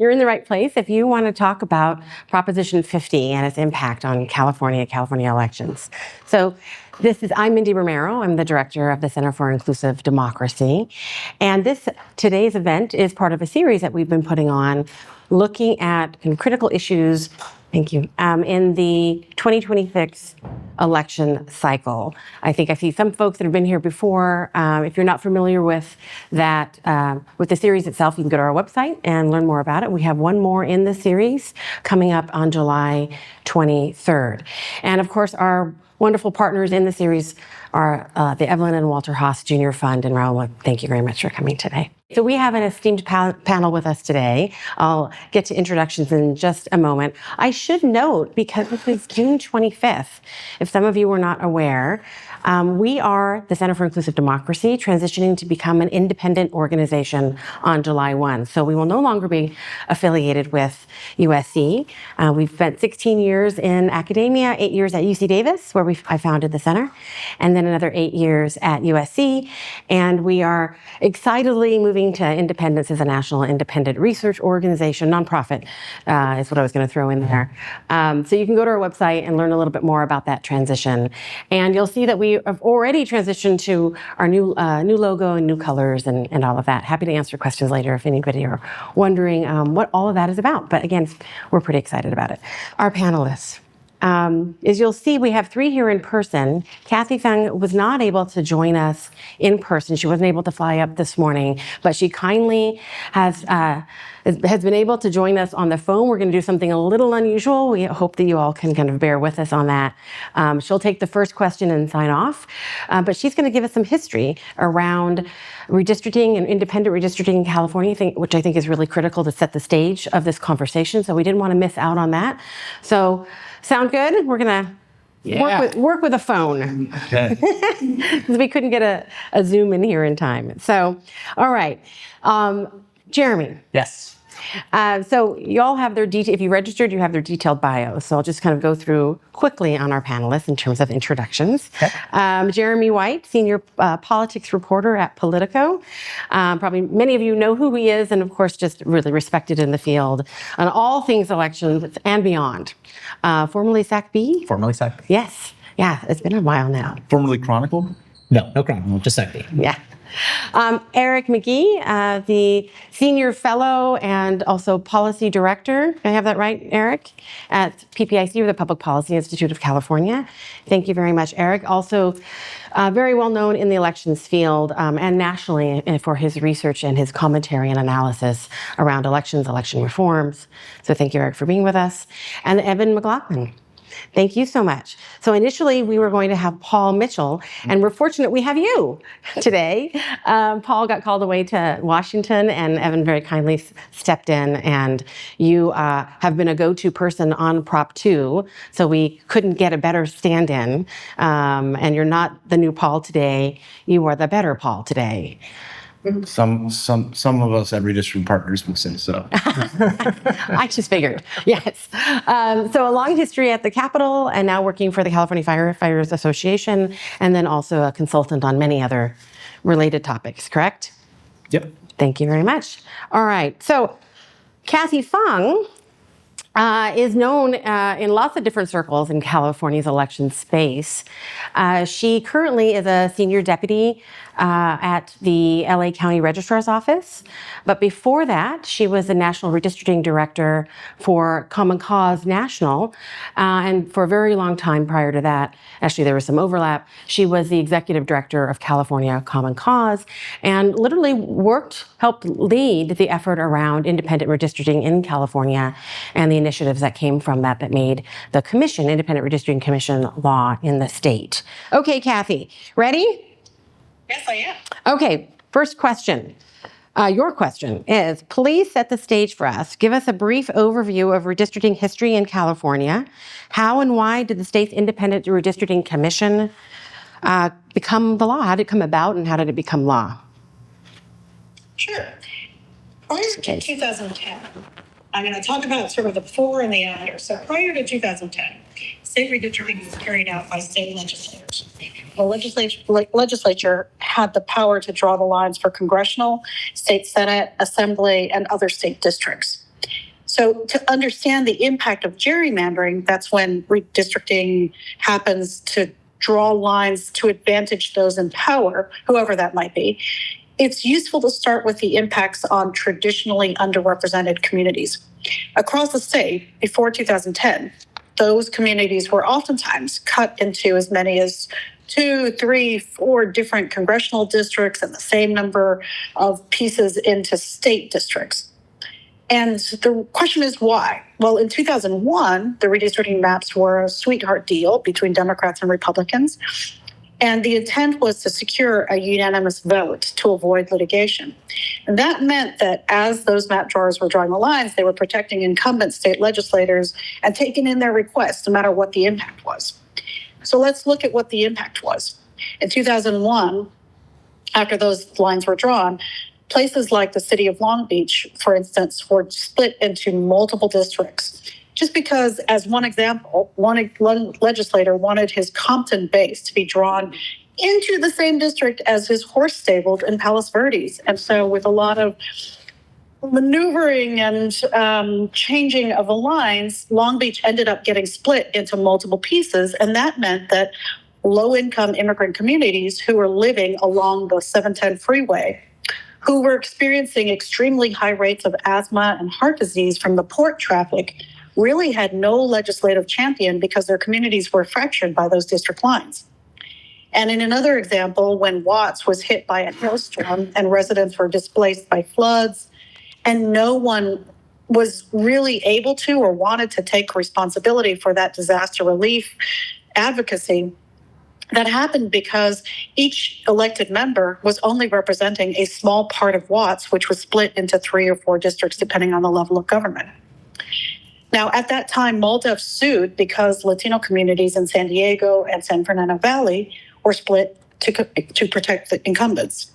You're in the right place if you want to talk about Proposition 50 and its impact on California elections. So I'm Mindy Romero. I'm the director of the Center for Inclusive Democracy. And today's event is part of a series that we've been putting on looking at critical issues, thank you, in the 2026 election cycle. I think I see some folks that have been here before. If you're not familiar with that, with the series itself, you can go to our website and learn more about it. We have one more in the series coming up on July 23rd. And of course, our wonderful partners in the series are the Evelyn and Walter Haas Jr. Fund. And Raul, thank you very much for coming today. So we have an esteemed panel with us today. I'll get to introductions in just a moment. I should note, because this is June 25th, if some of you were not aware, we are the Center for Inclusive Democracy, transitioning to become an independent organization on July 1. So we will no longer be affiliated with USC. We've spent 16 years in academia, 8 years at UC Davis, where I founded the center, and then another 8 years at USC. And we are excitedly moving to independence as a national independent research organization, nonprofit is what I was going to throw in there. So you can go to our website and learn a little bit more about that transition. And you'll see that we have already transitioned to our new logo and new colors and all of that. Happy to answer questions later if anybody are wondering what all of that is about. But again, we're pretty excited about it. Our panelists. As you'll see, we have 3 here in person. Kathy Fung was not able to join us in person. She wasn't able to fly up this morning, but she kindly has been able to join us on the phone. We're going to do something a little unusual. We hope that you all can kind of bear with us on that. She'll take the first question and sign off, but she's going to give us some history around redistricting and independent redistricting in California, which I think is really critical to set the stage of this conversation. So we didn't want to miss out on that. So sound good? We're going to work with a phone. Okay. Because we couldn't get a Zoom in here in time. So, all right. Jeremy. Yes. So you all have if you registered, you have their detailed bios. So I'll just kind of go through quickly on our panelists in terms of introductions. Okay. Jeremy White, senior politics reporter at Politico. Probably many of you know who he is, and of course, just really respected in the field on all things elections and beyond. Formerly SAC-B? Formerly SAC-B. Yes. Yeah, it's been a while now. Formerly Chronicle? No Chronicle, just SAC-B. Yeah. Eric McGee, the senior fellow and also policy director. Can I have that right, Eric? At PPIC, or the Public Policy Institute of California. Thank you very much, Eric. Also very well known in the elections field and nationally for his research and his commentary and analysis around elections, election reforms. So thank you, Eric, for being with us. And Evan McLaughlin. Thank you so much. So initially, we were going to have Paul Mitchell, and we're fortunate we have you today. Paul got called away to Washington, and Evan very kindly stepped in, and you have been a go-to person on Prop 2, so we couldn't get a better stand-in. And you're not the new Paul today. You are the better Paul today. Some of us at redistricting partners would say so. I just figured, yes. So a long history at the Capitol and now working for the California Firefighters Association, and then also a consultant on many other related topics, correct? Yep. Thank you very much. All right, so Kathy Fung is known in lots of different circles in California's election space. She currently is a senior deputy at the LA County Registrar's Office. But before that, she was the National Redistricting Director for Common Cause National. And for a very long time prior to that, actually there was some overlap, she was the Executive Director of California Common Cause and literally helped lead the effort around independent redistricting in California and the initiatives that came from that made the commission, Independent Redistricting Commission, law in the state. Okay, Kathy, ready? Yes, I am. Okay, first question. Your question is, please set the stage for us. Give us a brief overview of redistricting history in California. How and why did the state's Independent Redistricting Commission become the law? How did it come about and how did it become law? Sure. Prior to 2010, I'm going to talk about sort of the before and the after. So prior to 2010, state redistricting was carried out by state legislators. The legislature had the power to draw the lines for congressional, state senate, assembly, and other state districts. So to understand the impact of gerrymandering, that's when redistricting happens to draw lines to advantage those in power, whoever that might be. It's useful to start with the impacts on traditionally underrepresented communities. Across the state, before 2010, those communities were oftentimes cut into as many as 2, 3, 4 different congressional districts and the same number of pieces into state districts. And the question is why? Well, in 2001, the redistricting maps were a sweetheart deal between Democrats and Republicans. And the intent was to secure a unanimous vote to avoid litigation. And that meant that as those map drawers were drawing the lines, they were protecting incumbent state legislators and taking in their requests, no matter what the impact was. So let's look at what the impact was. In 2001, after those lines were drawn, places like the city of Long Beach, for instance, were split into multiple districts. Just because, as one example, one legislator wanted his Compton base to be drawn into the same district as his horse stables in Palos Verdes. And so with a lot of maneuvering and changing of the lines, Long Beach ended up getting split into multiple pieces. And that meant that low-income immigrant communities who were living along the 710 freeway, who were experiencing extremely high rates of asthma and heart disease from the port traffic, really had no legislative champion because their communities were fractured by those district lines. And in another example, when Watts was hit by a hailstorm and residents were displaced by floods, and no one was really able to or wanted to take responsibility for that disaster relief advocacy, that happened because each elected member was only representing a small part of Watts, which was split into 3 or 4 districts, depending on the level of government. Now, at that time, MALDEF sued because Latino communities in San Diego and San Fernando Valley were split to protect the incumbents.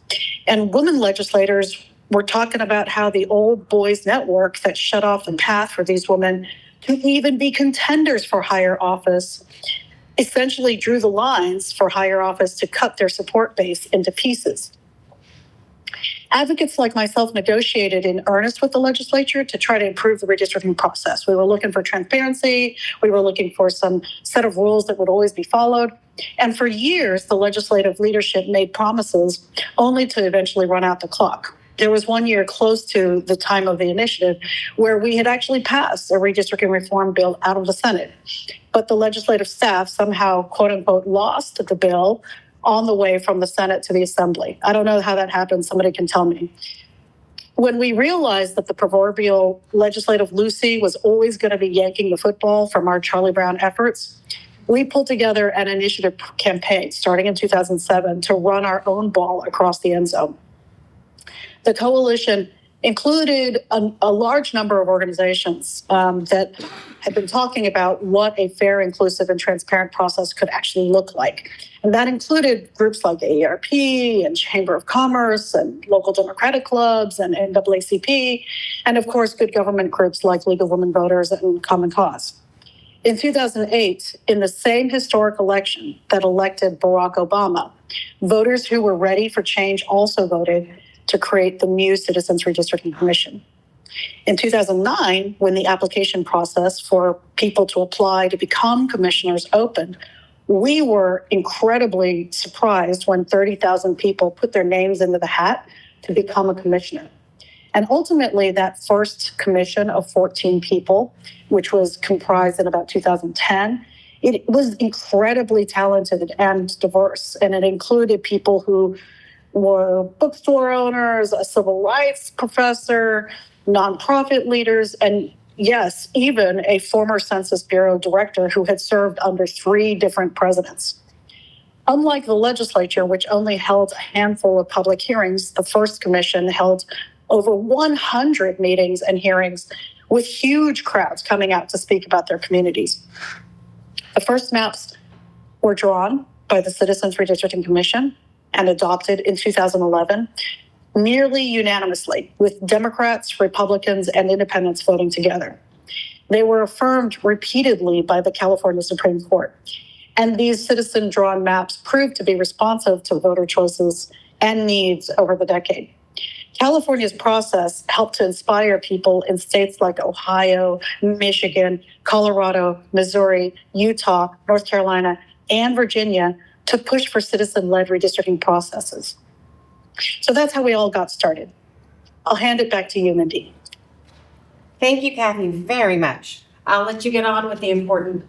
And women legislators were talking about how the old boys network that shut off the path for these women to even be contenders for higher office essentially drew the lines for higher office to cut their support base into pieces. Advocates like myself negotiated in earnest with the legislature to try to improve the redistricting process. We were looking for transparency. We were looking for some set of rules that would always be followed. And for years, the legislative leadership made promises only to eventually run out the clock. There was one year close to the time of the initiative where we had actually passed a redistricting reform bill out of the Senate. But the legislative staff somehow, quote unquote, lost the bill on the way from the Senate to the Assembly. I don't know how that happened. Somebody can tell me. When we realized that the proverbial legislative Lucy was always going to be yanking the football from our Charlie Brown efforts, we pulled together an initiative campaign starting in 2007 to run our own ball across the end zone. The coalition included a large number of organizations that had been talking about what a fair, inclusive, and transparent process could actually look like. And that included groups like AARP and Chamber of Commerce and local Democratic clubs and NAACP, and of course, good government groups like League of Women Voters and Common Cause. In 2008, in the same historic election that elected Barack Obama, voters who were ready for change also voted to create the new Citizens Redistricting Commission. In 2009, when the application process for people to apply to become commissioners opened, we were incredibly surprised when 30,000 people put their names into the hat to become a commissioner. And ultimately, that first commission of 14 people, which was comprised in about 2010, it was incredibly talented and diverse. And it included people who were bookstore owners, a civil rights professor, nonprofit leaders, and yes, even a former Census Bureau director who had served under 3 different presidents. Unlike the legislature, which only held a handful of public hearings, the first commission held over 100 meetings and hearings with huge crowds coming out to speak about their communities. The first maps were drawn by the Citizens Redistricting Commission and adopted in 2011, nearly unanimously, with Democrats, Republicans, and independents voting together. They were affirmed repeatedly by the California Supreme Court. And these citizen-drawn maps proved to be responsive to voter choices and needs over the decade. California's process helped to inspire people in states like Ohio, Michigan, Colorado, Missouri, Utah, North Carolina, and Virginia to push for citizen-led redistricting processes. So that's how we all got started. I'll hand it back to you, Mindy. Thank you, Kathy, very much. I'll let you get on with the important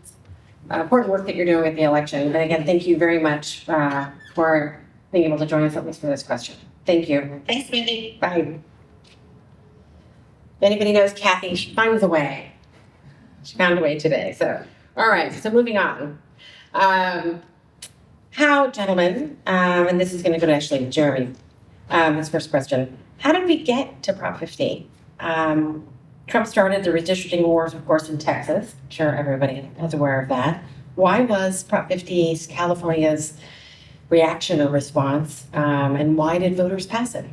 work that you're doing with the election. And again, thank you very much for being able to join us at least for this question. Thank you. Thanks, Mindy. Bye. If anybody knows Kathy, she finds a way. She found a way today. So, all right. So moving on. How, gentlemen, and this is going to go to actually Jeremy, this first question. How did we get to Prop 15? Trump started the redistricting wars, of course, in Texas. I'm sure everybody is aware of that. Why was Prop 50 California's reaction or response, and why did voters pass it?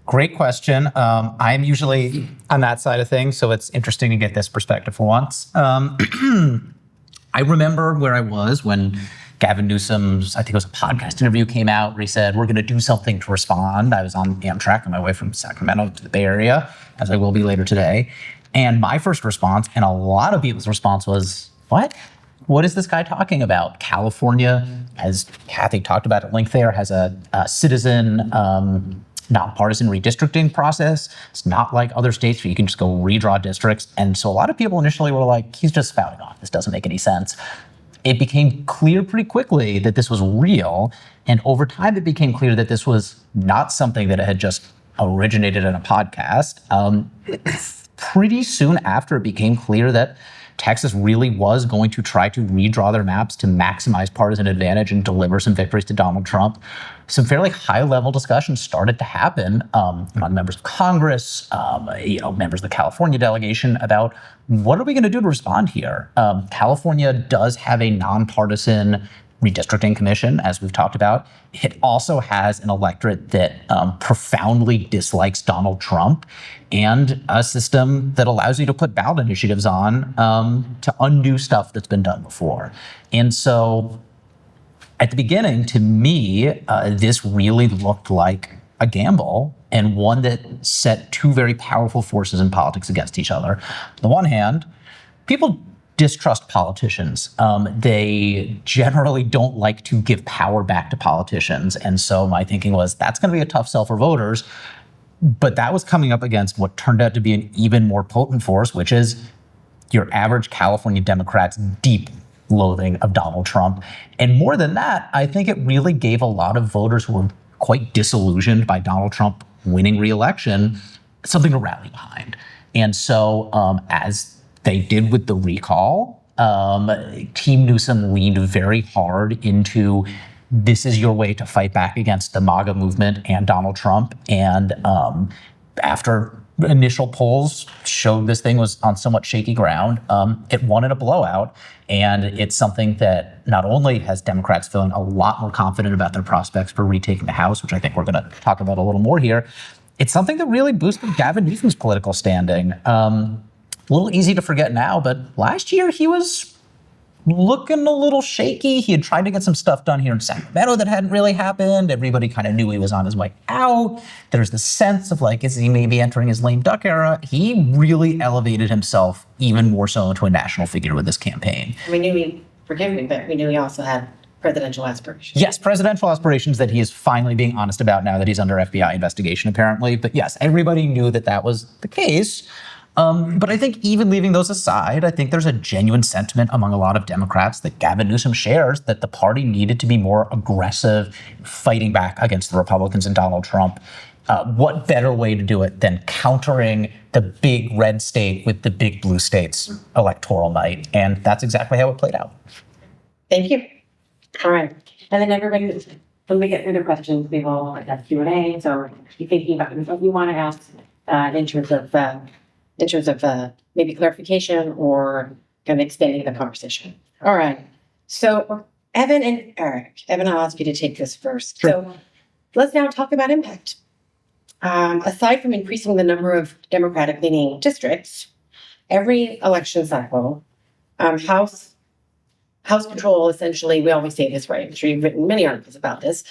Great question. I'm usually on that side of things, so it's interesting to get this perspective for once. I remember where I was when Gavin Newsom's, I think it was a podcast interview, came out where he said, we're going to do something to respond. I was on Amtrak on my way from Sacramento to the Bay Area, as I will be later today. And my first response, and a lot of people's response was, what? What is this guy talking about? California, as Kathy talked about at length there, has a citizen nonpartisan redistricting process. It's not like other states where you can just go redraw districts. And so a lot of people initially were like, he's just spouting off. This doesn't make any sense. It became clear pretty quickly that this was real. And over time, it became clear that this was not something that had just originated in a podcast. Pretty soon after, it became clear that Texas really was going to try to redraw their maps to maximize partisan advantage and deliver some victories to Donald Trump. Some fairly high-level discussions started to happen among members of Congress, members of the California delegation about what are we going to do to respond here. California does have a nonpartisan redistricting commission, as we've talked about. It also has an electorate that profoundly dislikes Donald Trump and a system that allows you to put ballot initiatives on to undo stuff that's been done before. And so at the beginning, to me, this really looked like a gamble, and one that set two very powerful forces in politics against each other. On the one hand, people distrust politicians. They generally don't like to give power back to politicians. And so my thinking was, that's going to be a tough sell for voters. But that was coming up against what turned out to be an even more potent force, which is your average California Democrat's deep loathing of Donald Trump. And more than that, I think it really gave a lot of voters who were quite disillusioned by Donald Trump winning re-election something to rally behind. And so as they did with the recall, Team Newsom leaned very hard into this is your way to fight back against the MAGA movement and Donald Trump. And after initial polls showed this thing was on somewhat shaky ground, it won in a blowout. And it's something that not only has Democrats feeling a lot more confident about their prospects for retaking the House, which I think we're going to talk about a little more here, it's something that really boosted Gavin Newsom's political standing. A little easy to forget now, but last year he was looking a little shaky. He had tried to get some stuff done here in Sacramento that hadn't really happened. Everybody kind of knew he was on his way out. There's this sense of like, is he maybe entering his lame duck era? He really elevated himself even more so into a national figure with this campaign. We knew forgive me, but we knew he also had presidential aspirations. Yes, presidential aspirations that he is finally being honest about now that he's under FBI investigation, apparently. But yes, everybody knew that that was the case. But I think even leaving those aside, I think there's a genuine sentiment among a lot of Democrats that Gavin Newsom shares that the party needed to be more aggressive fighting back against the Republicans and Donald Trump. What better way to do it than countering the big red state with the big blue state's electoral might? And that's exactly how it played out. Thank you. All right. And then everybody, when we get into questions, we will have Q&A. So if you're thinking about what you want to ask in terms of maybe clarification or kind of expanding the conversation. All right. So Evan and Eric, Evan, I'll ask you to take this first. Sure. So let's now talk about impact. Aside from increasing the number of Democratic-leaning districts, every election cycle, House control, essentially, we always say this, right? I'm sure you've written many articles about this,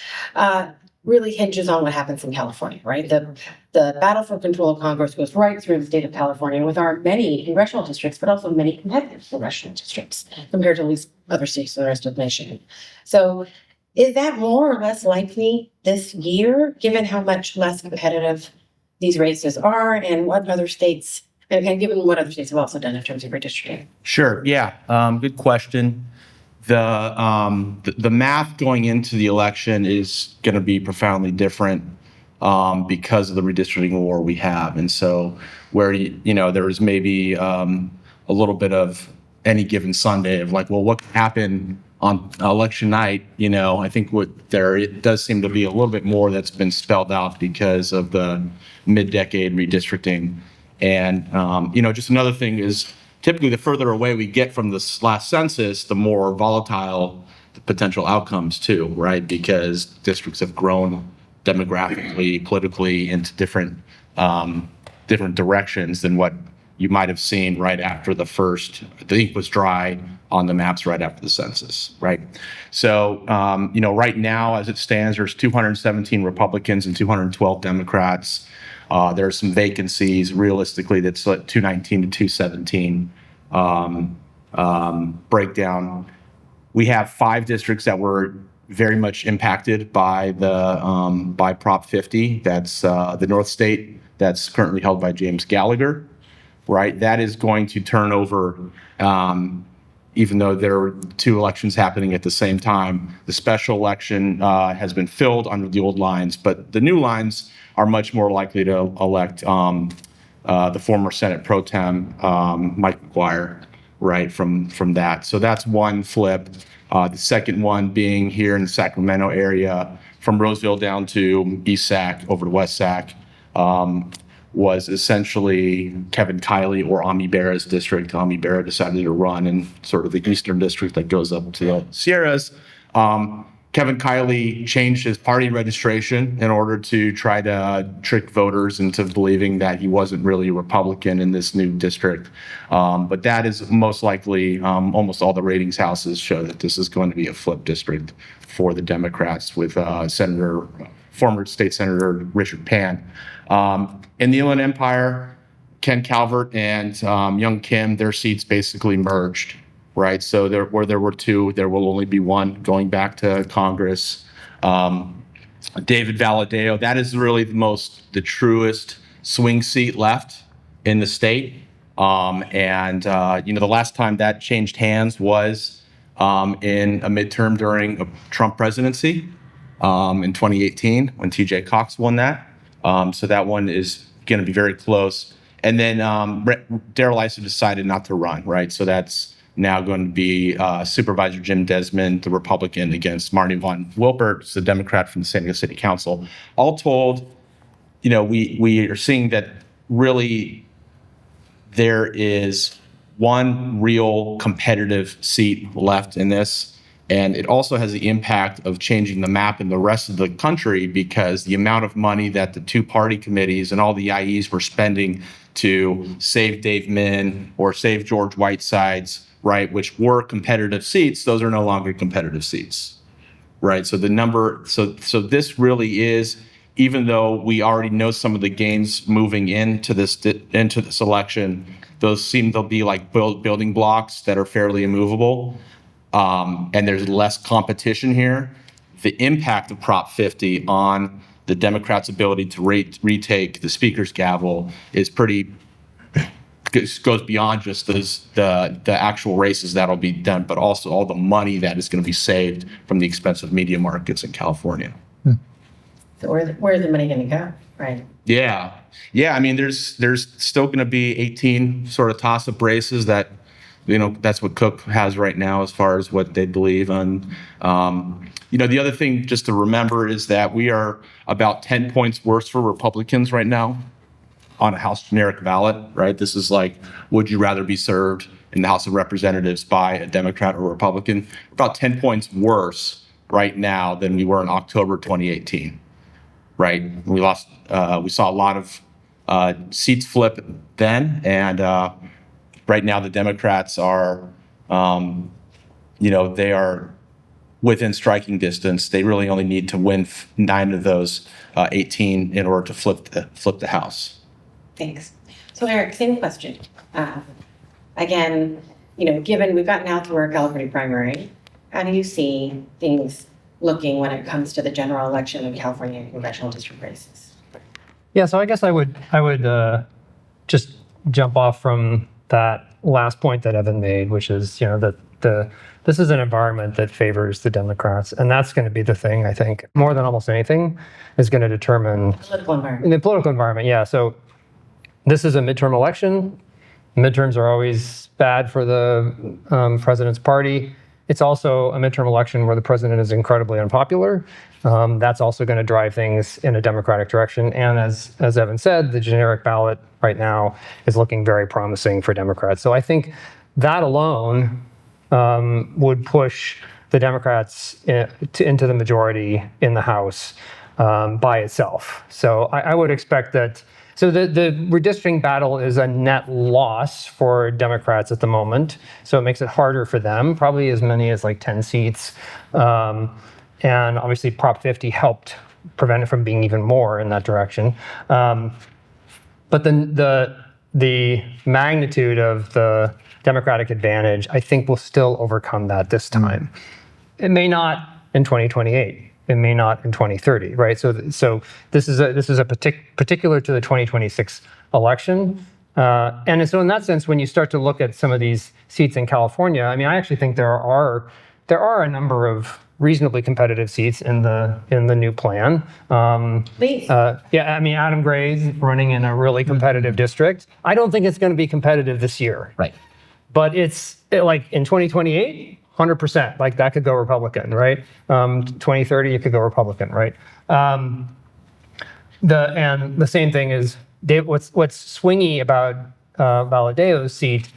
really hinges on what happens in California, right? The battle for control of Congress goes right through the state of California with our many congressional districts, but also many competitive congressional districts compared to at least other states in the rest of the nation. So is that more or less likely this year, given how much less competitive these races are and what other states, and given what other states have also done in terms of redistricting? Sure. Yeah. Good question. The math going into the election is going to be profoundly different because of the redistricting war we have, and so where there was maybe a little bit of any given Sunday of like, well, what could happen on election night? I think it does seem to be a little bit more that's been spelled out because of the mid-decade redistricting, and just another thing is, typically, the further away we get from this last census, the more volatile the potential outcomes too, right? Because districts have grown demographically, politically into different directions than what you might have seen right after the ink was dry on the maps right after the census, right? So, right now, as it stands, there's 217 Republicans and 212 Democrats. There are some vacancies. Realistically, that's like 219 to 217 breakdown. We have 5 districts that were very much impacted by by Prop 50. That's the North State, that's currently held by James Gallagher, right? That is going to turn over. Even though there are 2 elections happening at the same time, the special election has been filled under the old lines, but the new lines are much more likely to elect the former Senate Pro Tem Mike McGuire, right, from that. So that's one flip. The second one being here in the Sacramento area, from Roseville down to East Sac over to West Sac, was essentially Kevin Kiley or Ami Bera's district. Ami Bera decided to run in sort of the eastern district that goes up to the Sierras. Kevin Kiley changed his party registration in order to try to trick voters into believing that he wasn't really a Republican in this new district. But that is most likely, almost all the ratings houses show that this is going to be a flip district for the Democrats with former state Senator Richard Pan. In the Inland Empire, Ken Calvert and Young Kim, their seats basically merged, right? So where there were 2, there will only be 1 going back to Congress. David Valadeo, that is really the truest swing seat left in the state. The last time that changed hands was in a midterm during a Trump presidency in 2018 when TJ Cox won that. So that one is going to be very close. And then Darrell Issa decided not to run, right? So that's now going to be Supervisor Jim Desmond, the Republican, against Marty Von Wilpert, the Democrat from the San Diego City Council. All told, we are seeing that really there is one real competitive seat left in this. And it also has the impact of changing the map in the rest of the country, because the amount of money that the 2 party committees and all the IEs were spending to save Dave Min or save George Whitesides, right, which were competitive seats, those are no longer competitive seats, right? So so this really is, even though we already know some of the gains moving into this election, those seem to be like building blocks that are fairly immovable. And there's less competition here. The impact of Prop 50 on the Democrats' ability to retake the speaker's gavel is goes beyond just the actual races that'll be done, but also all the money that is going to be saved from the expensive media markets in California. So where's the money going to go, right? Yeah. I mean, there's still going to be 18 sort of toss-up races that, that's what Cook has right now as far as what they believe. And, the other thing just to remember is that we are about 10 points worse for Republicans right now on a House generic ballot, right? This is like, would you rather be served in the House of Representatives by a Democrat or Republican? About 10 points worse right now than we were in October 2018, right? We saw a lot of seats flip then, and right now the Democrats are, they are within striking distance. They really only need to win 9 of those 18 in order to flip the House. Thanks. So Eric, same question. Again, given we've gotten out through our California primary, how do you see things looking when it comes to the general election of California congressional district races? Yeah, so I guess I would just jump off from that last point that Evan made, which is that this is an environment that favors the Democrats, and that's going to be the thing, I think, more than almost anything, is going to determine Political environment. the political environment. Yeah, so this is a midterm election. Midterms are always bad for the president's party. It's also a midterm election where the president is incredibly unpopular. That's also going to drive things in a Democratic direction. And as Evan said, the generic ballot right now is looking very promising for Democrats. So I think that alone would push the Democrats into the majority in the House by itself. So I would expect that. So the redistricting battle is a net loss for Democrats at the moment. So it makes it harder for them, probably as many as like 10 seats. And obviously Prop 50 helped prevent it from being even more in that direction. But then the magnitude of the Democratic advantage, I think, will still overcome that this time. It may not in 2028. It may not in 2030, right? So this is a particular to the 2026 election, and so in that sense, when you start to look at some of these seats in California, I mean, I actually think there are a number of reasonably competitive seats in the new plan. Please. Yeah, I mean, Adam Gray's running in a really competitive district. I don't think it's going to be competitive this year, Right. but like in 2028. 100%, like that could go Republican, right? 2030, it could go Republican, right? And the same thing is, what's swingy about Valadeo's seat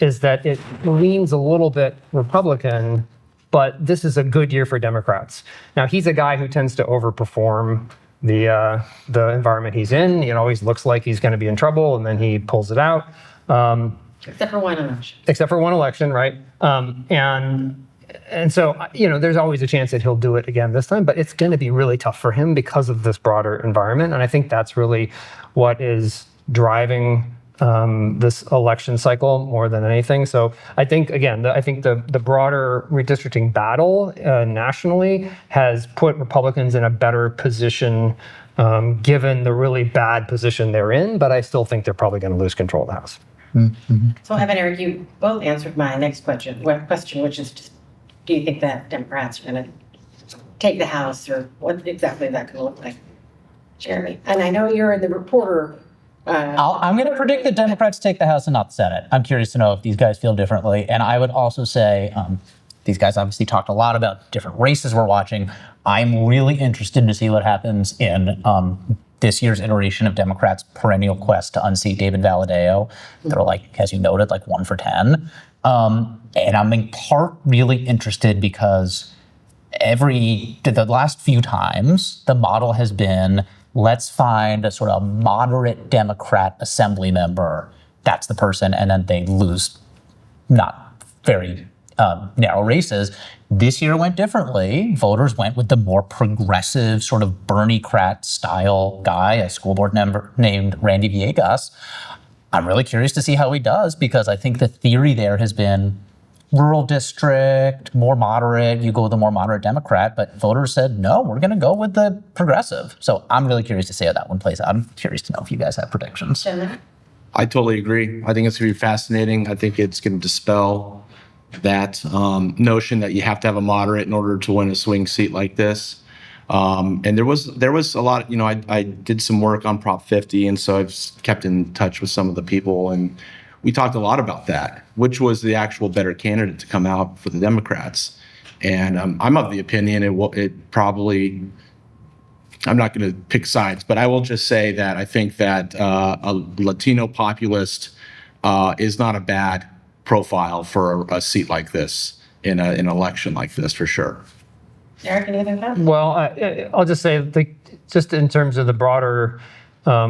is that it leans a little bit Republican, but this is a good year for Democrats. Now, he's a guy who tends to overperform the environment he's in. It always looks like he's going to be in trouble, and then he pulls it out. Except for one election. Except for one election, right? And so, there's always a chance that he'll do it again this time, but it's going to be really tough for him because of this broader environment. And I think that's really what is driving this election cycle more than anything. So I think, again, the broader redistricting battle nationally has put Republicans in a better position given the really bad position they're in, but I still think they're probably going to lose control of the House. Mm-hmm. So Evan, Eric, you both answered my next question, which is just, do you think that Democrats are going to take the House, or what exactly that could look like? Jeremy, and I know you're in the reporter. I'm going to predict that Democrats take the House and not the Senate. I'm curious to know if these guys feel differently. And I would also say, these guys obviously talked a lot about different races we're watching. I'm really interested to see what happens in this year's iteration of Democrats' perennial quest to unseat David Valadao. They're like, as you noted, like 1 for 10. And I'm in part really interested because the last few times, the model has been, let's find a sort of moderate Democrat assembly member. That's the person, and then they lose not very narrow races. This year went differently. Voters went with the more progressive, sort of Bernie-crat style guy, a school board member named Randy Villegas. I'm really curious to see how he does, because I think the theory there has been rural district, more moderate, you go with the more moderate Democrat, but voters said, no, we're going to go with the progressive. So I'm really curious to see how that one plays out. I'm curious to know if you guys have predictions. I totally agree. I think it's going to be fascinating. I think it's going to dispel that notion that you have to have a moderate in order to win a swing seat like this. And there was a lot, I did some work on Prop 50, and so I've kept in touch with some of the people, and we talked a lot about that, which was the actual better candidate to come out for the Democrats. And I'm of the opinion it probably, I'm not going to pick sides, but I will just say that I think that a Latino populist is not a bad profile for a seat like this in an election like this, for sure. Eric, any other thoughts? Well, I'll just say, just in terms of the broader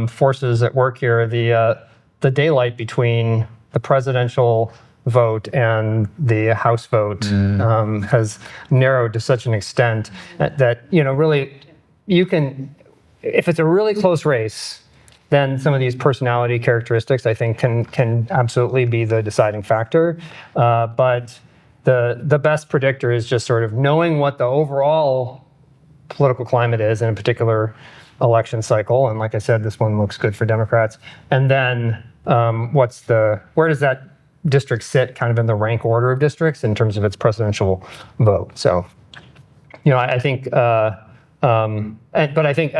forces at work here, the daylight between the presidential vote and the House vote has narrowed to such an extent that really, you can, if it's a really close race, then some of these personality characteristics, I think, can absolutely be the deciding factor. But the best predictor is just sort of knowing what the overall political climate is in a particular election cycle. And like I said, this one looks good for Democrats. And then where does that district sit kind of in the rank order of districts in terms of its presidential vote? So, I think, but I think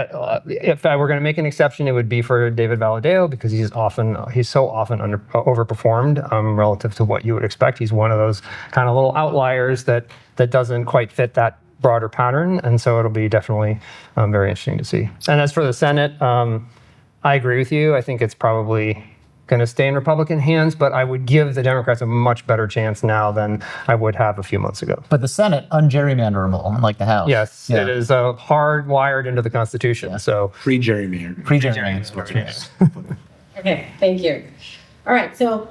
if I were going to make an exception, it would be for David Valadao, because he's so often overperformed relative to what you would expect. He's one of those kind of little outliers that doesn't quite fit that broader pattern, and so it'll be definitely very interesting to see. And as for the Senate, I agree with you. I think it's probably going to stay in Republican hands, but I would give the Democrats a much better chance now than I would have a few months ago. But the Senate, ungerrymanderable, unlike the House. Yes, It is hardwired into the Constitution. So Pre-gerrymandered. Pre-gerrymandered. Yes. Okay, thank you. All right, so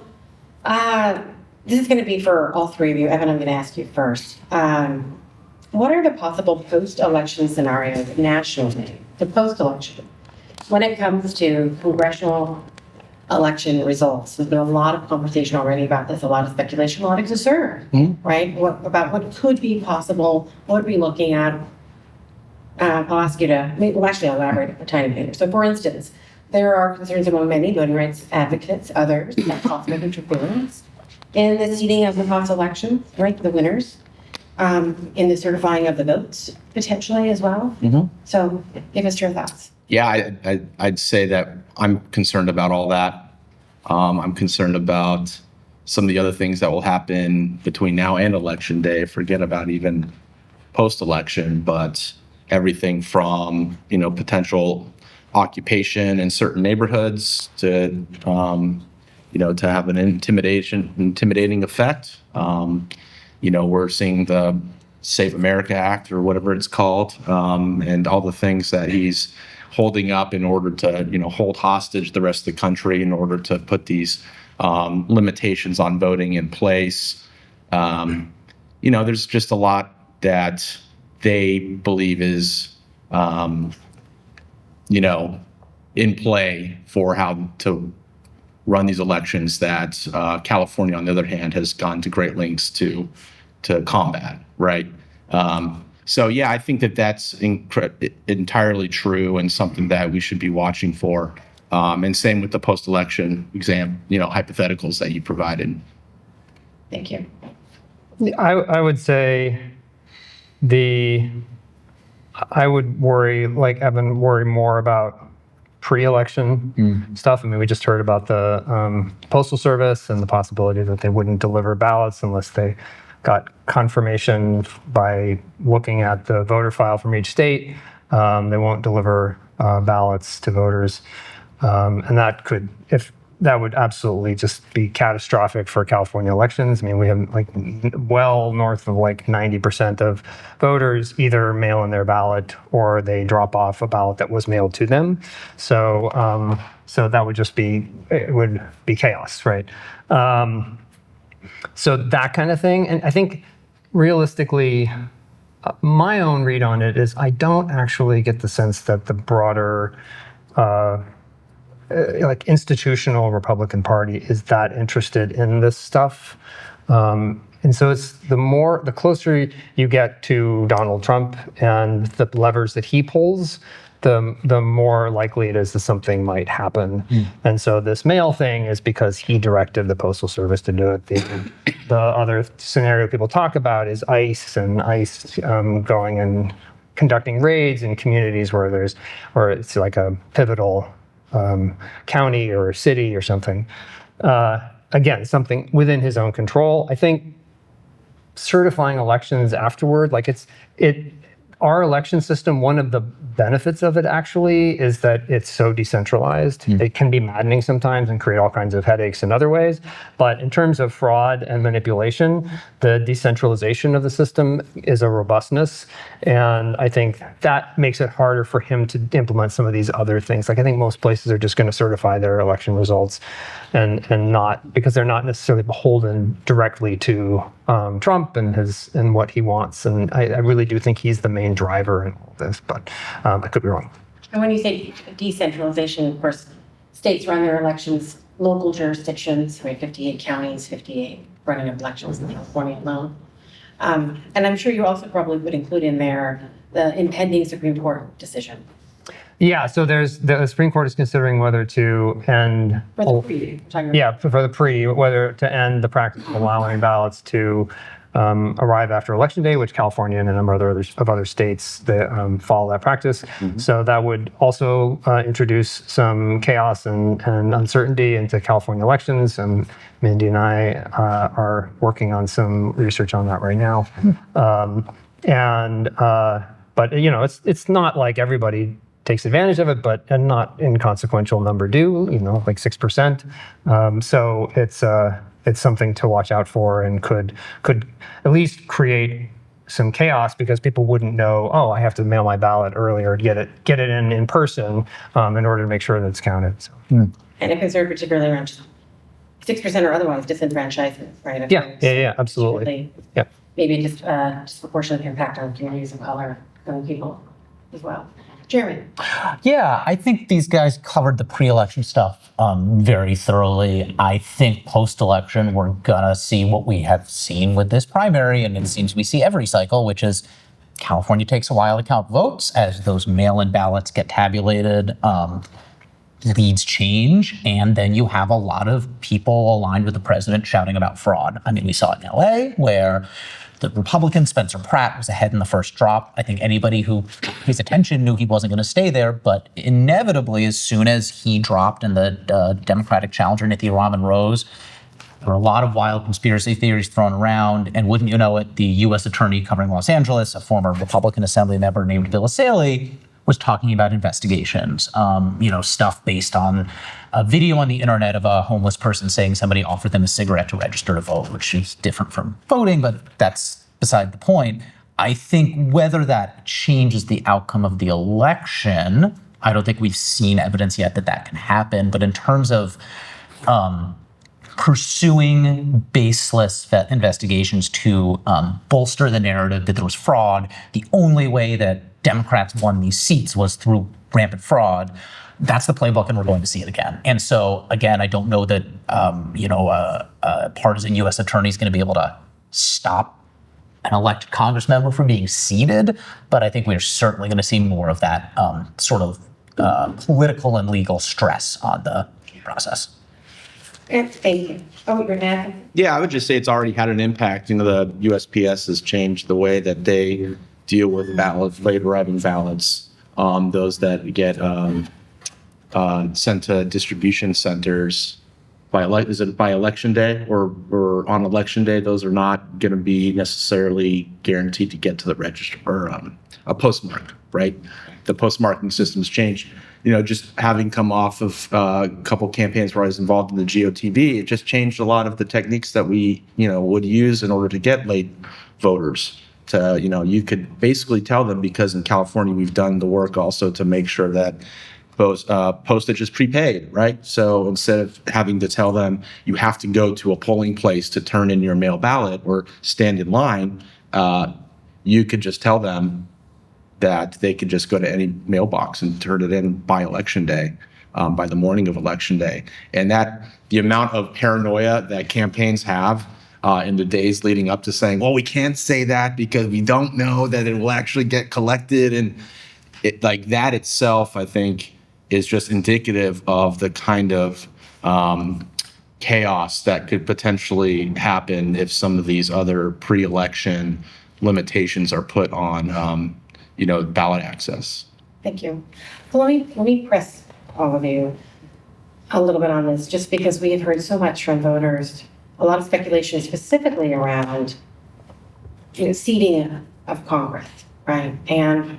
this is going to be for all three of you. Evan, I'm going to ask you first. What are the possible post-election scenarios nationally, the post-election, when it comes to congressional election results? There's been a lot of conversation already about this, a lot of speculation, a lot of concern, right? About what could be possible, what are we looking at? I'll ask you to, I'll elaborate a tiny bit here. So for instance, there are concerns among many voting rights advocates, others, about possible interference in the seating of the post-election, right, the winners. In the certifying of the votes, potentially as well. So give us your thoughts. Yeah, I'd say that I'm concerned about all that. I'm concerned about some of the other things that will happen between now and Election Day. Forget about even post-election, but everything from, potential occupation in certain neighborhoods to, to have an intimidating effect. We're seeing the Save America Act or whatever it's called, and all the things that he's holding up in order to, hold hostage the rest of the country in order to put these limitations on voting in place. There's just a lot that they believe is, in play for how to run these elections that California, on the other hand, has gone to great lengths to combat, right? So yeah, I think that that's entirely true and something that we should be watching for. And same with the post-election exam, hypotheticals that you provided. Thank you. I would say I would worry, like Evan, more about pre-election stuff. I mean, we just heard about the Postal Service and the possibility that they wouldn't deliver ballots unless they got confirmation by looking at the voter file from each state. They won't deliver ballots to voters. And that would absolutely just be catastrophic for California elections. I mean, we have well north of 90% of voters either mail in their ballot or they drop off a ballot that was mailed to them. So that would it would be chaos, right? So that kind of thing. And I think realistically, my own read on it is I don't actually get the sense that the broader institutional Republican Party is that interested in this stuff. And so it's the closer you get to Donald Trump and the levers that he pulls, the more likely it is that something might happen. And so this mail thing is because he directed the Postal Service to do it. The other scenario people talk about is ICE going and conducting raids in communities where it's like a pivotal county or city or something. Again, something within his own control. I think certifying elections afterward, our election system, one of the benefits of it actually is that it's so decentralized. It can be maddening sometimes and create all kinds of headaches in other ways. But in terms of fraud and manipulation, the decentralization of the system is a robustness. And I think that makes it harder for him to implement some of these other things. Like I think most places are just going to certify their election results and not, because they're not necessarily beholden directly to Trump and what he wants. And I really do think he's the main driver in all this, but I could be wrong. And when you say decentralization, of course, states run their elections, local jurisdictions, right, 58 counties, 58 running elections in California alone. And I'm sure you also probably would include in there the impending Supreme Court decision. Yeah, so there's the Supreme Court is considering whether to end For the pre, for the pre, whether to end the practice of allowing ballots to arrive after Election Day, which California and a number of other states that follow that practice. So that would also introduce some chaos and uncertainty into California elections. And Mindy and I are working on some research on that right now. But you know, it's not like everybody takes advantage of it, but a not inconsequential number do, you know, like 6%. So it's something to watch out for and could at least create some chaos because people wouldn't know, oh, I have to mail my ballot earlier to get it in person in order to make sure that it's counted. So. And a concern particularly around 6% or otherwise disenfranchisement, right? Yeah, absolutely. Really, Yeah. maybe just disproportionate impact on communities of color, young people as well. Jeremy. Yeah, I think these guys covered the pre-election stuff very thoroughly. I think post-election, we're gonna see what we have seen with this primary, and it seems we see every cycle, which is California takes a while to count votes as those mail-in ballots get tabulated. Leads change, and then you have a lot of people aligned with the president shouting about fraud. I mean, we saw it in LA where the Republican Spencer Pratt was ahead in the first drop. I think anybody who pays attention knew he wasn't going to stay there, but inevitably, as soon as he dropped and the Democratic challenger, Nikki Raman, rose, there were a lot of wild conspiracy theories thrown around, and wouldn't you know it, the U.S. attorney covering Los Angeles, a former Republican Assembly member named Bill Asaley, was talking about investigations, stuff based on a video on the internet of a homeless person saying somebody offered them a cigarette to register to vote, which is different from voting, but that's beside the point. I think whether that changes the outcome of the election, I don't think we've seen evidence yet that that can happen, but in terms of pursuing baseless investigations to bolster the narrative that there was fraud, the only way that Democrats won these seats was through rampant fraud. That's the playbook, and we're going to see it again. And so, again, I don't know that a partisan U.S. attorney is going to be able to stop an elected Congress member from being seated, but I think we're certainly going to see more of that political and legal stress on the process. Thank you. Oh, you're not. Yeah, I would just say it's already had an impact. You know, the USPS has changed the way that they deal with late arriving ballots, those that get sent to distribution centers by election day or on election day. Those are not going to be necessarily guaranteed to get to the register or a postmark, right? The postmarking system's changed. You know, just having come off of a couple campaigns where I was involved in the GOTV, it just changed a lot of the techniques that we, would use in order to get late voters. You could basically tell them, because in California we've done the work also to make sure that postage is prepaid, right? So instead of having to tell them you have to go to a polling place to turn in your mail ballot or stand in line, you could just tell them that they could just go to any mailbox and turn it in by election day, by the morning of election day. And that the amount of paranoia that campaigns have in the days leading up to saying, well, we can't say that because we don't know that it will actually get collected. And that itself, I think, is just indicative of the kind of chaos that could potentially happen if some of these other pre-election limitations are put on ballot access. Thank you. So let me press all of you a little bit on this, just because we have heard so much from voters, a lot of speculation specifically around seating of Congress, right? And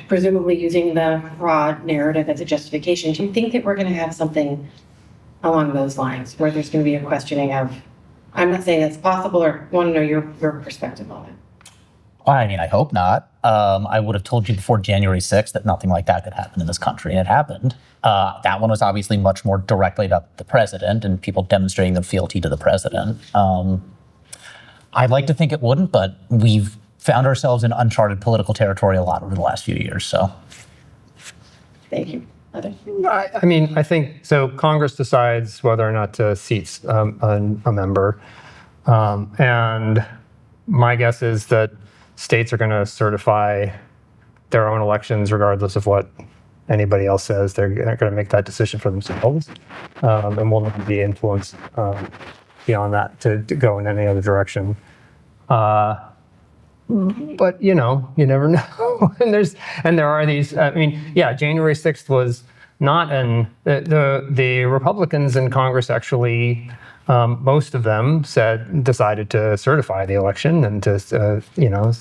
presumably using the fraud narrative as a justification. Do you think that we're going to have something along those lines where there's going to be a questioning of, I'm not saying that's possible, or want to know your perspective on it? I mean, I hope not. I would have told you before January 6th that nothing like that could happen in this country, and it happened. That one was obviously much more directly about the president and people demonstrating their fealty to the president. I'd like to think it wouldn't, but we've found ourselves in uncharted political territory a lot over the last few years. So, Thank you. Others? I mean, I think so. Congress decides whether or not to seat a member, and my guess is that states are going to certify their own elections regardless of what anybody else says. They're going to make that decision for themselves, and will not be influenced beyond that to go in any other direction. But you never know. and there are these. I mean, yeah, January 6th was not the Republicans in Congress actually. Most of them decided to certify the election and to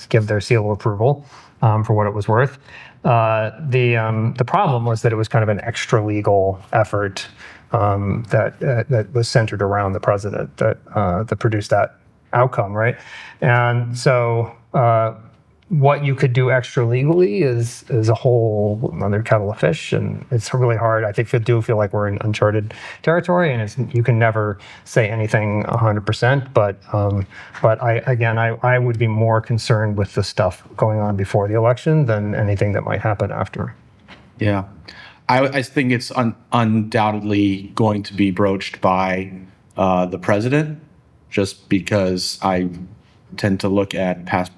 give their seal of approval for what it was worth. The problem was that it was kind of an extra legal effort that was centered around the president that produced that outcome, right? And so what you could do extra legally is a whole other kettle of fish, and it's really hard. I think do feel like we're in uncharted territory, and you can never say anything 100%. But I would be more concerned with the stuff going on before the election than anything that might happen after. Yeah. I think it's undoubtedly going to be broached by the president, just because I tend to look at past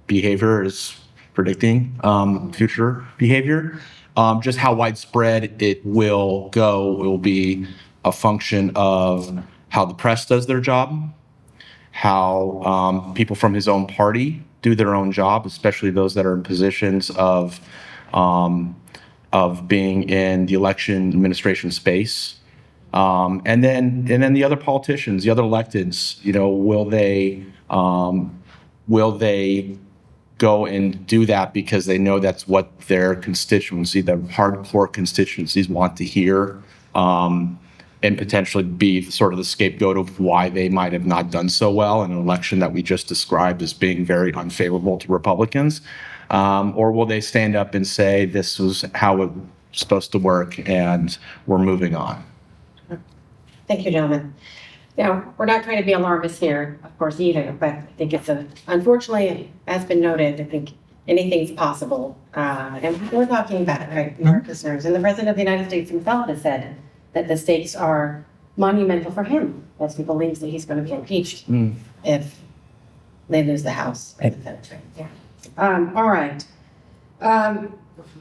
behavior as predicting future behavior. Just how widespread it will go will be a function of how the press does their job, how people from his own party do their own job, especially those that are in positions of being in the election administration space. And then the other politicians, the other electeds, will they go and do that because they know that's what their constituency, the hardcore constituencies, want to hear, and potentially be sort of the scapegoat of why they might have not done so well in an election that we just described as being very unfavorable to Republicans? Or will they stand up and say this was how it was supposed to work and we're moving on? Thank you, gentlemen. Now, we're not trying to be alarmist here, of course, either, but I think unfortunately, as been noted, I think anything's possible. And we're talking about it, right, our listeners. And the President of the United States himself has said that the stakes are monumental for him, as he believes that he's going to be impeached if they lose the House. Yeah. All right.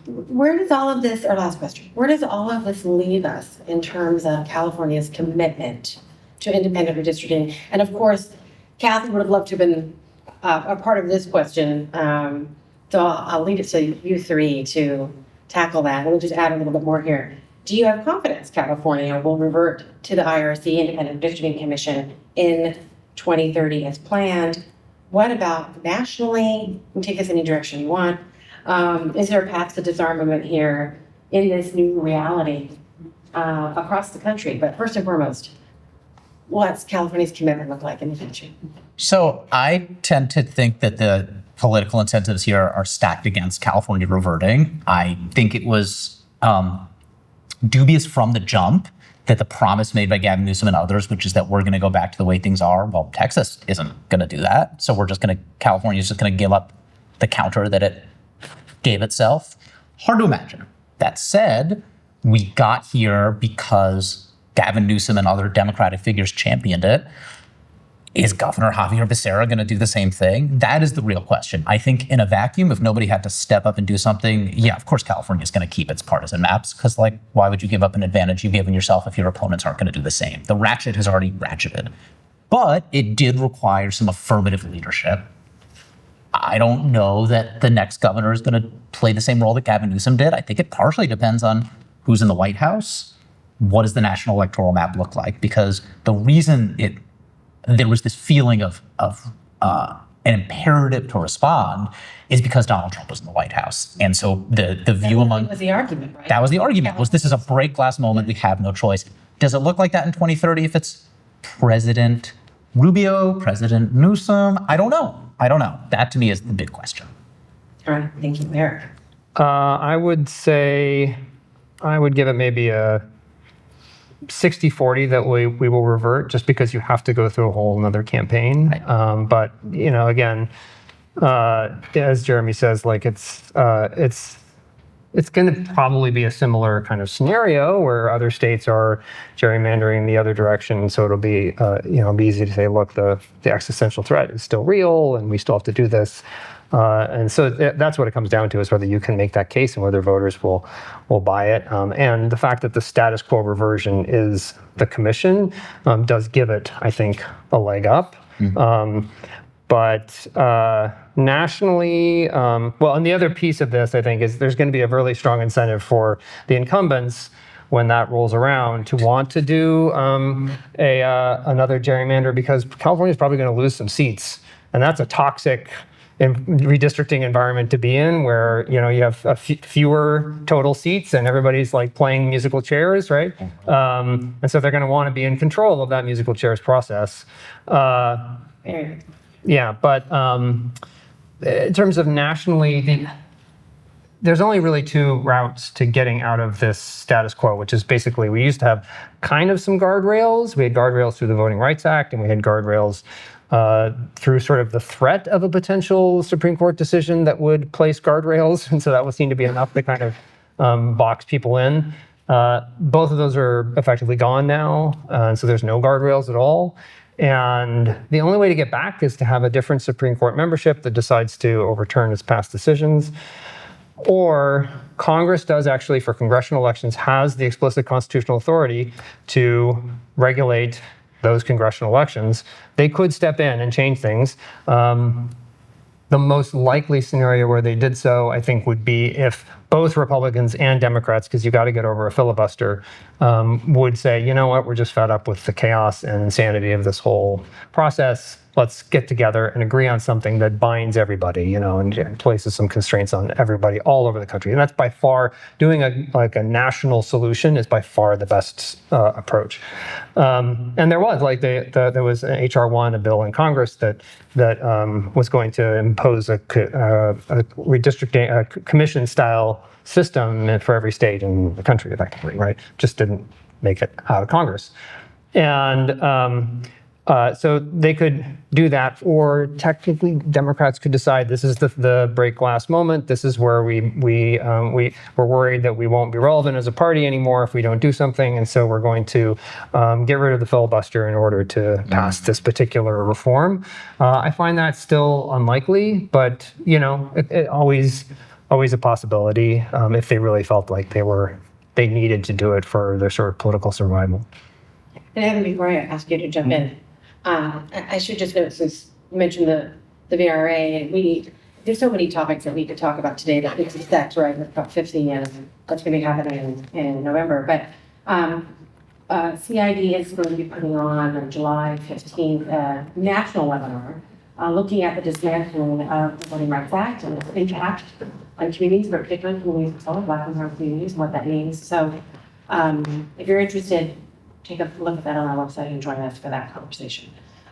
Where does all of this, our last question, where does all of this leave us in terms of California's commitment to independent redistricting? And of course, Kathy would have loved to have been a part of this question. So I'll leave it to you three to tackle that. And we'll just add a little bit more here. Do you have confidence California will revert to the IRC, Independent Redistricting Commission, in 2030 as planned? What about nationally? You can take this any direction you want. Is there a path to disarmament here in this new reality across the country? But first and foremost, what's California's commitment look like in the future? So I tend to think that the political incentives here are stacked against California reverting. I think it was dubious from the jump that the promise made by Gavin Newsom and others, which is that we're going to go back to the way things are. Well, Texas isn't going to do that. So California's just going to give up the counter that it gave itself. Hard to imagine. That said, we got here because Gavin Newsom and other Democratic figures championed it. Is Governor Javier Becerra going to do the same thing? That is the real question. I think in a vacuum, if nobody had to step up and do something, yeah, of course California is going to keep its partisan maps, because why would you give up an advantage you've given yourself if your opponents aren't going to do the same? The ratchet has already ratcheted. But it did require some affirmative leadership. I don't know that the next governor is going to play the same role that Gavin Newsom did. I think it partially depends on who's in the White House. What does the national electoral map look like? Because the reason there was this feeling of an imperative to respond is because Donald Trump was in the White House. And so the view among... That was the argument, right? That was the argument, was this is a break glass moment, we have no choice. Does it look like that in 2030 if it's President Rubio, President Newsom? I don't know. That to me is the big question. All right, thank you, Eric. I would say, I would give it maybe a 60-40 that we will revert, just because you have to go through a whole another campaign. But again, as Jeremy says, like it's going to probably be a similar kind of scenario where other states are gerrymandering the other direction. So it'll be be easy to say, look, the existential threat is still real, and we still have to do this. And so that's what it comes down to, is whether you can make that case and whether voters will buy it. And the fact that the status quo reversion is the commission does give it, I think, a leg up. But nationally, and the other piece of this, I think, is there's going to be a really strong incentive for the incumbents when that rolls around to want to do another gerrymander, because California is probably going to lose some seats, and that's a toxic redistricting environment to be in, where you have fewer total seats and everybody's like playing musical chairs, right? And so they're going to want to be in control of that musical chairs process. Yeah, but in terms of nationally, there's only really two routes to getting out of this status quo, which is basically, we used to have kind of some guardrails. We had guardrails through the Voting Rights Act, and we had guardrails through sort of the threat of a potential Supreme Court decision that would place guardrails. And so that would seem to be enough to kind of box people in. Both of those are effectively gone now. And so there's no guardrails at all. And the only way to get back is to have a different Supreme Court membership that decides to overturn its past decisions. Or Congress does actually, for congressional elections, has the explicit constitutional authority to regulate those congressional elections. They could step in and change things. The most likely scenario where they did so, I think, would be if both Republicans and Democrats, because you got to get over a filibuster, would say, you know what, we're just fed up with the chaos and insanity of this whole process. Let's get together and agree on something that binds everybody, and places some constraints on everybody all over the country. And that's by far, doing a national solution is by far the best approach. And there was there was an HR1, a bill in Congress that was going to impose a redistricting commission-style system for every state in the country, effectively, right? Just didn't make it out of Congress. And so they could do that, or technically Democrats could decide this is the break glass moment. This is where we're worried that we won't be relevant as a party anymore if we don't do something, and so we're going to get rid of the filibuster in order to pass this particular reform. I find that still unlikely, but it always a possibility if they really felt like they needed to do it for their sort of political survival. And Evan, before I ask you to jump in, I should just note, since you mentioned the VRA, there's so many topics that we could talk about today that it's set, right, with Prop 50 and what's going to be happening in November. But CID is going to be putting on July 15th a national webinar looking at the dismantling of the Voting Rights Act and its impact on communities, but particularly communities of color, Black and brown communities, and what that means. So if you're interested, take a look at that on our website and join us for that conversation.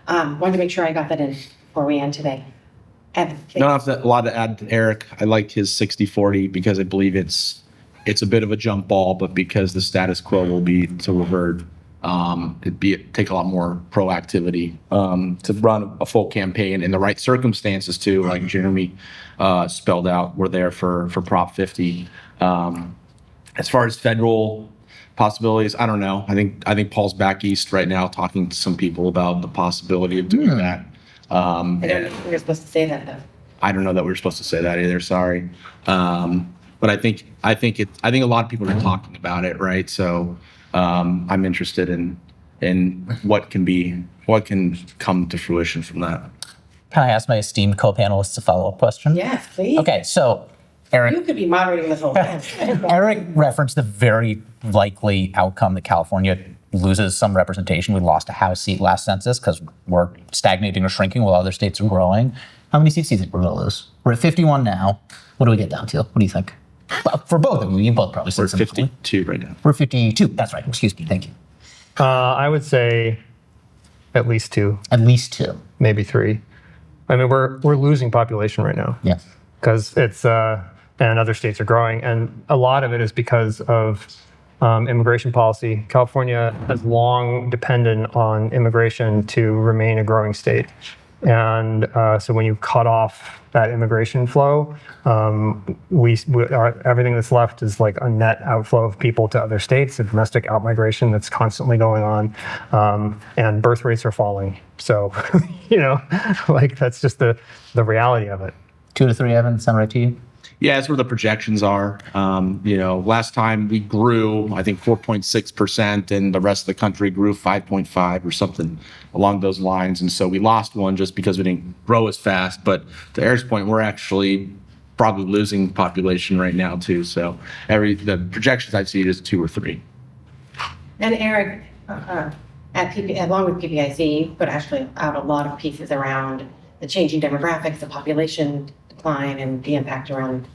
Wanted to make sure I got that in before we end today. Evan, Not a lot to add to Eric. I liked his 60-40 because I believe it's a bit of a jump ball, but because the status quo will be to revert, take a lot more proactivity to run a full campaign in the right circumstances too, like Jeremy spelled out. We're there for Prop 50. As far as federal possibilities, I don't know. I think Paul's back east right now talking to some people about the possibility of doing that. I don't know if we were supposed to say that though. I don't know that we were supposed to say that either. Sorry, but I think a lot of people are talking about it, right? So I'm interested in what can come to fruition from that. Can I ask my esteemed co-panelists a follow-up question? Yes, please. Okay, so Eric. You could be moderating this whole thing. Eric referenced the very likely outcome that California loses some representation. We lost a House seat last census because we're stagnating or shrinking while other states are growing. How many seats do you think we're going to lose? We're at 51 now. What do we get down to? What do you think? Well, for both of you, you both probably said We're something. 52 right now. We're 52. That's right. Excuse me. Thank you. I would say at least 2, At least 2. maybe 3. I mean, we're losing population right now. Yeah. Because it's and other states are growing, and a lot of it is because of immigration policy. California has long depended on immigration to remain a growing state, and so when you cut off that immigration flow, everything that's left is like a net outflow of people to other states, a domestic outmigration that's constantly going on, and birth rates are falling. So, like that's just the reality of it. 2 to 3, Evan. Sound right to you? Yeah, that's where the projections are. Last time we grew, I think 4.6%, and the rest of the country grew 5.5 or something along those lines. And so we lost one just because we didn't grow as fast. But to Eric's point, we're actually probably losing population right now too. So the projections I've seen is 2 or 3. And Eric, along with PPIC, but actually out a lot of pieces around the changing demographics, the population decline, and the impact around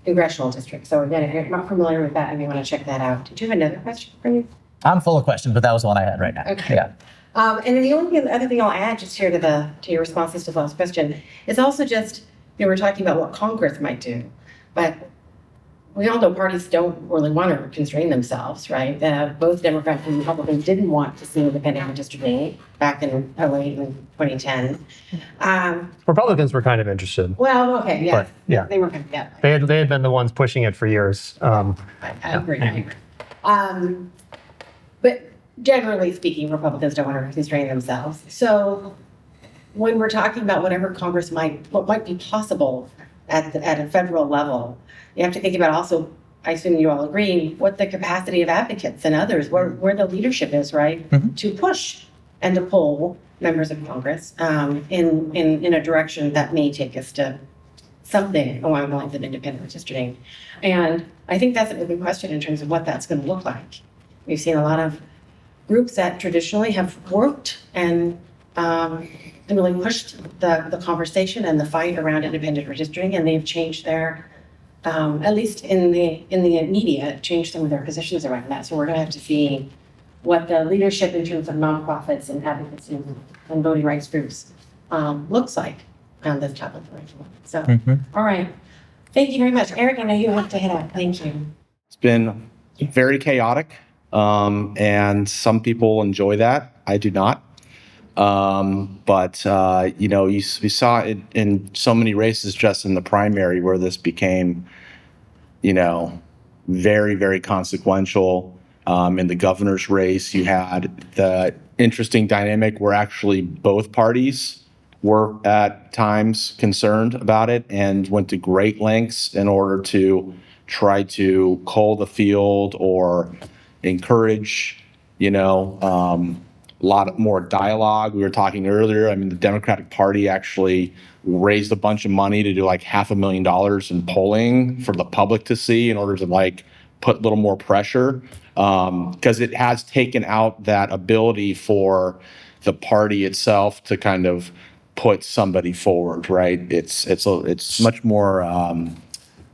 congressional districts. So again, if you're not familiar with that and you want to check that out. Did you have another question for me? I'm full of questions, but that was the one I had right now. Okay. Yeah. And then the other thing I'll add just here to your responses to the last question is also just, we're talking about what Congress might do, but we all know parties don't really want to constrain themselves, right? Both Democrats and Republicans didn't want to see independent redistricting back in 2008 and 2010. Republicans were kind of interested. Well, okay, yeah. But, yeah. They were kind of, yeah. They had been the ones pushing it for years. I agree. But generally speaking, Republicans don't want to constrain themselves. So when we're talking about what might be possible at a federal level, you have to think about also, I assume you all agree, what the capacity of advocates and others, where the leadership is, right, to push and to pull members of Congress in a direction that may take us to something along the lines of independent redistricting. And I think that's a big question in terms of what that's going to look like. We've seen a lot of groups that traditionally have worked and really pushed the conversation and the fight around independent redistricting, and they've changed their at least in the media, changed some of their positions around that. So we're going to have to see what the leadership in terms of nonprofits and advocacy and voting rights groups looks like on this topic. So, all right. Thank you very much. Eric, I know you have to head out. Thank you. It's been very chaotic, and some people enjoy that. I do not. You saw it in so many races just in the primary where this became, very, very consequential. In the governor's race, you had the interesting dynamic where actually both parties were at times concerned about it and went to great lengths in order to try to cull the field or encourage, a lot more dialogue. We were talking earlier. I mean, the Democratic Party actually raised a bunch of money to do like $500,000 in polling for the public to see in order to put a little more pressure, because it has taken out that ability for the party itself to kind of put somebody forward, right? It's much more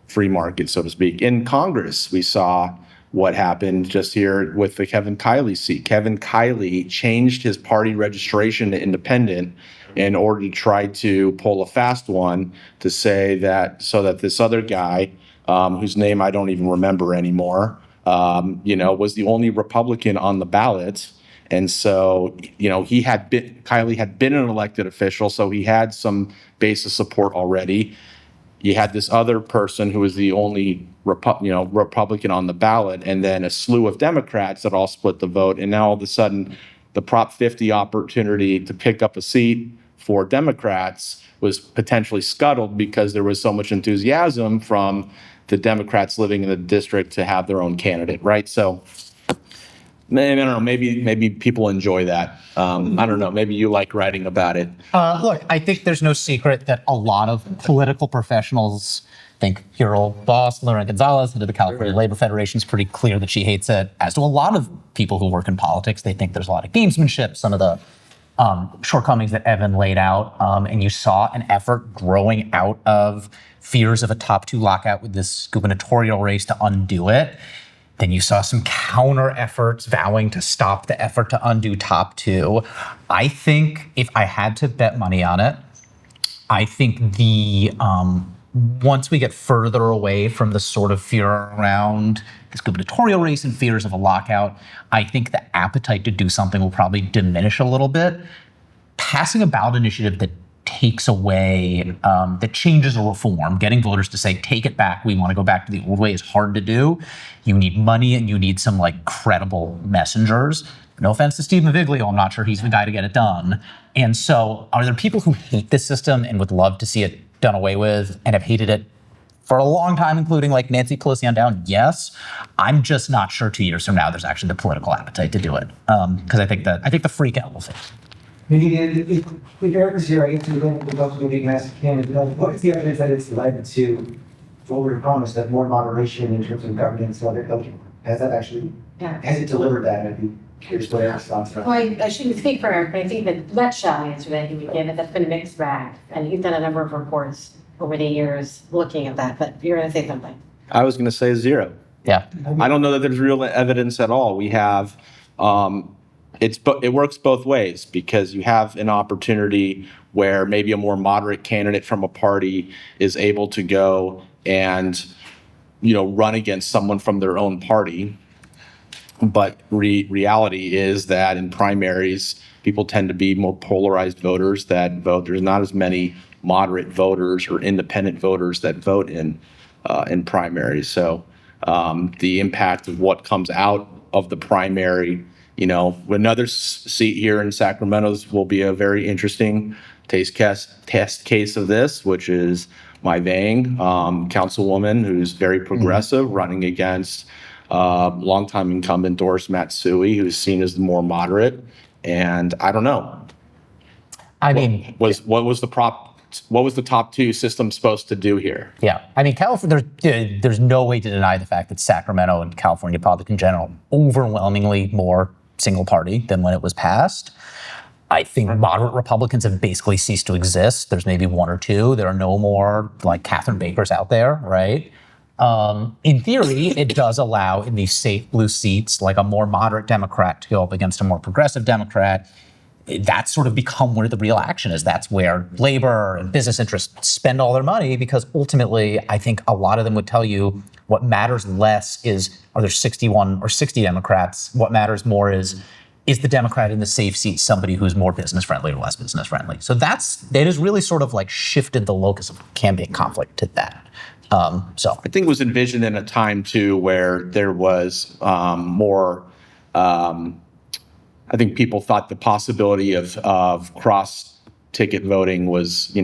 free market, so to speak. In Congress, we saw what happened just here with the Kevin Kiley seat. Kevin Kiley changed his party registration to independent in order to try to pull a fast one to say that so that this other guy, whose name I don't even remember anymore, was the only Republican on the ballot. And so, Kiley had been an elected official, so he had some base of support already. You had this other person who was the only Republican on the ballot, and then a slew of Democrats that all split the vote. And now all of a sudden, the Prop 50 opportunity to pick up a seat for Democrats was potentially scuttled because there was so much enthusiasm from the Democrats living in the district to have their own candidate, right? So I don't know, maybe people enjoy that. I don't know, maybe you like writing about it. Look, I think there's no secret that a lot of political professionals think your old boss, Lorena Gonzalez, head of the California Labor Federation, is pretty clear that she hates it, as do a lot of people who work in politics. They think there's a lot of gamesmanship. Some of the shortcomings that Evan laid out, and you saw an effort growing out of fears of a top 2 lockout with this gubernatorial race to undo it. Then you saw some counter efforts vowing to stop the effort to undo top 2. I think if I had to bet money on it, I think once we get further away from the sort of fear around this gubernatorial race and fears of a lockout, I think the appetite to do something will probably diminish a little bit. Passing a ballot initiative that takes away, that changes a reform, getting voters to say, take it back, we want to go back to the old way, is hard to do. You need money and you need some like credible messengers. No offense to Steve Maviglio, I'm not sure he's the guy to get it done. And so are there people who hate this system and would love to see it done away with and have hated it for a long time, including like Nancy Pelosi on down? Yes. I'm just not sure 2 years from now there's actually the political appetite to do it. Because I think the freak out will fix. If Eric is here, I guess we're going to go to the massive candidate. What is the evidence that it's led to what we were promised, that more moderation in terms of governance and other culture? Has that actually, has it delivered that? I'd be curious what Eric's thoughts are. Well, I shouldn't speak for Eric, but I think that nutshell answer that he would give it, that's been a mixed bag. And he's done a number of reports over the years looking at that, but you're going to say something. I was going to say 0. Yeah. I don't know that there's real evidence at all. We have, it works both ways, because you have an opportunity where maybe a more moderate candidate from a party is able to go and, run against someone from their own party. But reality is that in primaries, people tend to be more polarized voters that vote. There's not as many moderate voters or independent voters that vote in primaries. So the impact of what comes out of the primary, another seat here in Sacramento will be a very interesting test case of this, which is my Vang, councilwoman, who's very progressive, running against longtime incumbent Doris Matsui, who's seen as the more moderate. And I don't know. I mean, what was the top 2 system supposed to do here? Yeah, I mean, California. There's no way to deny the fact that Sacramento and California politics in general overwhelmingly more single party than when it was passed. I think moderate Republicans have basically ceased to exist. There's maybe 1 or 2. There are no more like Catherine Bakers out there, right? In theory, it does allow in these safe blue seats, like a more moderate Democrat to go up against a more progressive Democrat. That's sort of become where the real action is. That's where labor and business interests spend all their money, because ultimately, I think a lot of them would tell you what matters less is, are there 61 or 60 Democrats? What matters more is the Democrat in the safe seat somebody who's more business friendly or less business friendly? So it has really sort of like shifted the locus of campaign conflict to that. So I think it was envisioned in a time too where there was more. I think people thought the possibility of cross ticket voting was,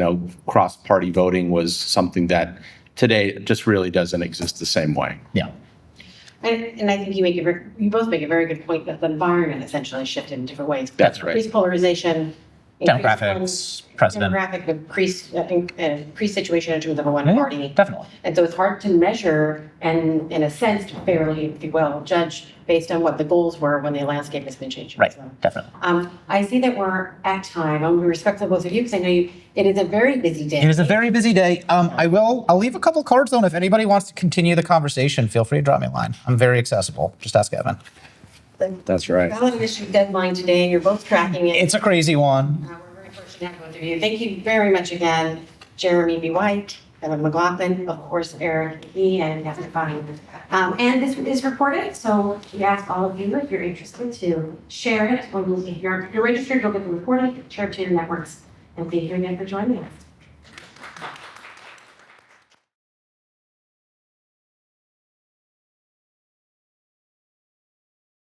cross party voting was something that today just really doesn't exist the same way. yeah. And I think you both make a very good point that the environment essentially shifted in different ways. That's right. Increased polarization. Demographics, president. Demographic increased situation in terms of a one Yeah, party. definitely. And so it's hard to measure and, in a sense, to fairly, if you will, judge based on what the goals were when the landscape has been changing. Right, So, definitely. I see that we're at time. I'm respectful of both of you because I know it is a very busy day. It is a very busy day. I'll leave a couple cards on. If anybody wants to continue the conversation, feel free to drop me a line. I'm very accessible. Just ask Evan. That's right. Ballot initiative deadline today, and you're both tracking it. It's a crazy one. We're very fortunate to have both of you. Thank you very much again, Jeremy B. White, Evan McLaughlin, of course, Eric E. and Catherine Fine. And this is recorded, so we ask all of you, if you're interested, to share it. If you're registered, you'll get the recording, share it to your networks. And thank you again for joining us.